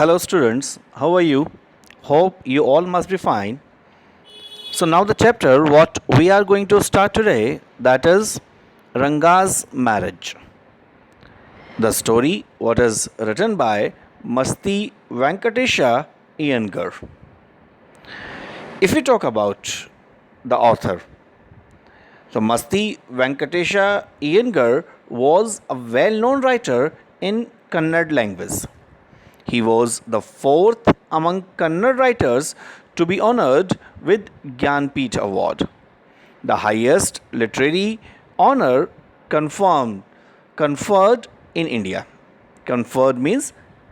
Hello, students. How are you? Hope you all must be fine. So, now the chapter what we are going to start today, that is Ranga's marriage. The story what is written by Masti Venkatesha Iyengar. If we talk about the author, so Masti Venkatesha Iyengar was a well-known writer in Kannada language. He was the fourth among Kannada writers to be honored with Gyanpith Award, the highest literary honor conferred in India. Conferred means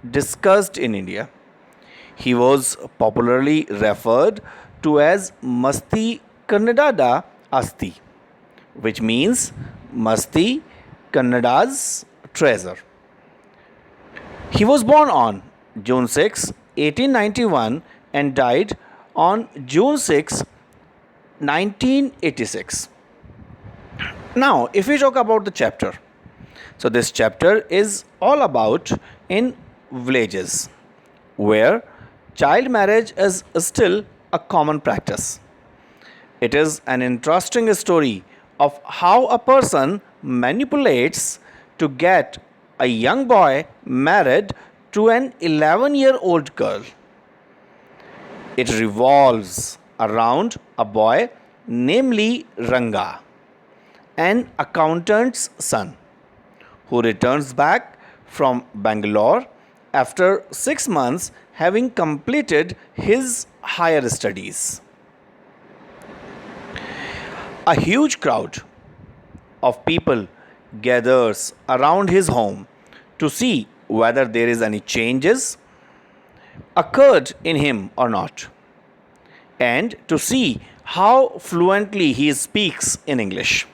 discussed in India. He was popularly referred to as Masti Kannadada Asti, which means Masti Kannada's treasure. He was born on June 6, 1891 and died on June 6, 1986. Now, if we talk about the chapter, so this chapter is all about in villages where child marriage is still a common practice. It is an interesting story of how a person manipulates to get a young boy married to an 11-year-old girl. It revolves around a boy, namely Ranga, an accountant's son, who returns back from Bangalore after 6 months having completed his higher studies. A huge crowd of people gathers around his home to see whether there is any changes occurred in him or not, and to see how fluently he speaks in English.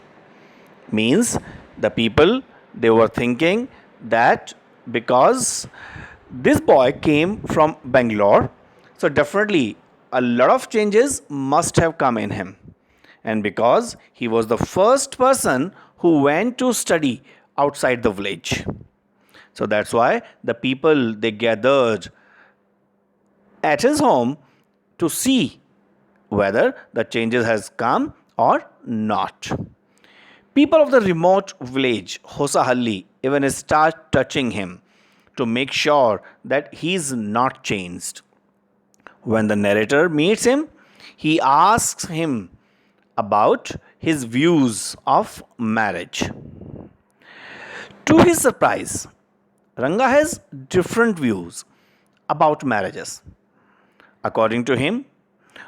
Means the people, they were thinking that because this boy came from Bangalore, so definitely a lot of changes must have come in him, and because he was the first person who went to study outside the village. So that's why the people, they gathered at his home to see whether the changes has come or not. People of the remote village Hosahalli even start touching him to make sure that he is not changed. When the narrator meets him, he asks him about his views of marriage. To his surprise, Ranga has different views about marriages. According to him,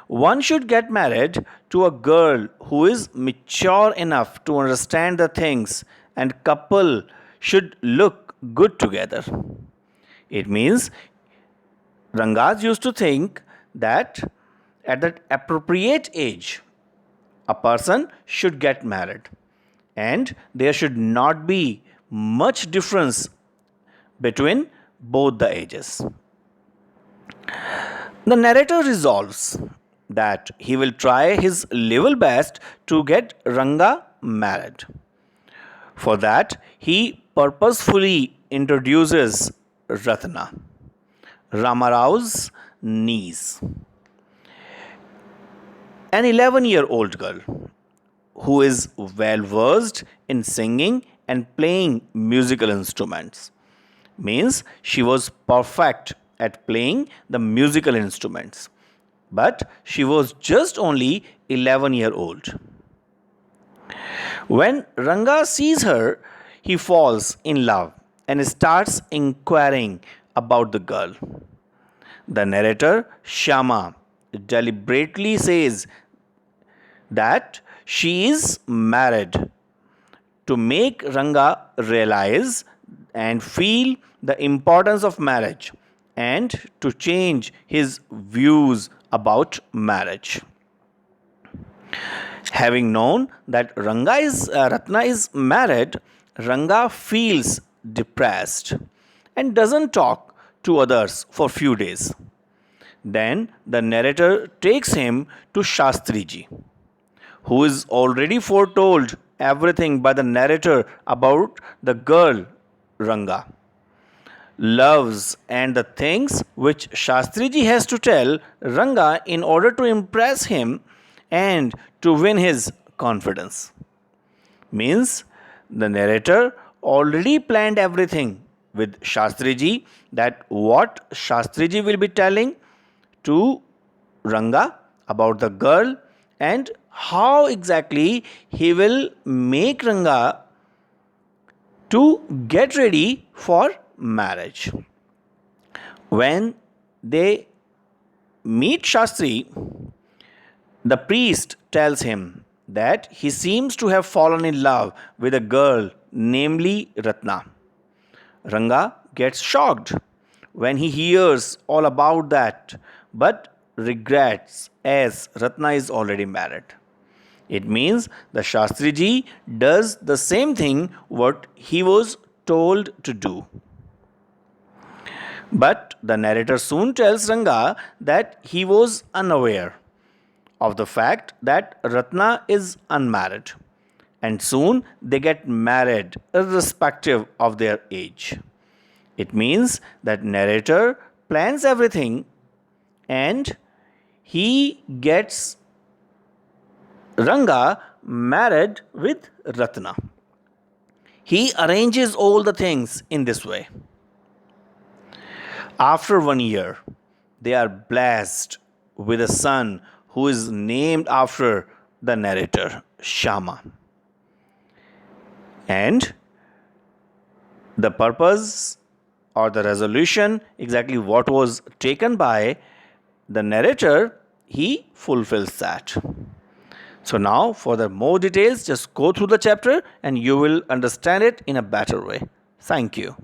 one should get married to a girl who is mature enough to understand the things, and couple should look good together. It means Rangas used to think that at that appropriate age a person should get married and there should not be much difference between both the ages. The narrator resolves that he will try his level best to get Ranga married. For that, he purposefully introduces Ratna, Ramarau's niece, an 11-year-old girl who is well versed in singing and playing musical instruments. Means she was perfect at playing the musical instruments, but she was just only 11-year-old. When Ranga sees her, he falls in love and starts inquiring about the girl. The narrator Shama deliberately says that she is married to make Ranga realize and feel the importance of marriage and to change his views about marriage. Having known that Ratna is married, Ranga feels depressed and doesn't talk to others for few days. Then the narrator takes him to Shastriji, who is already foretold everything by the narrator about the girl Ranga. loves and the things which Shastriji has to tell Ranga in order to impress him and to win his confidence. Means the narrator already planned everything with Shastriji, that what Shastriji will be telling to Ranga about the girl and how exactly he will make Ranga to get ready for marriage. When they meet Shastri, the priest tells him that he seems to have fallen in love with a girl, namely Ratna. Ranga gets shocked when he hears all about that, but regrets as Ratna is already married. It means the Shastriji does the same thing what he was told to do. But the narrator soon tells Ranga that he was unaware of the fact that Ratna is unmarried, and soon they get married irrespective of their age. It means that narrator plans everything and he gets Ranga married with Ratna. He arranges all the things in this way. After 1 year, they are blessed with a son who is named after the narrator, Shama. And the purpose or the resolution, exactly what was taken by the narrator, he fulfills that. So now for the more details, just go through the chapter and you will understand it in a better way. Thank you.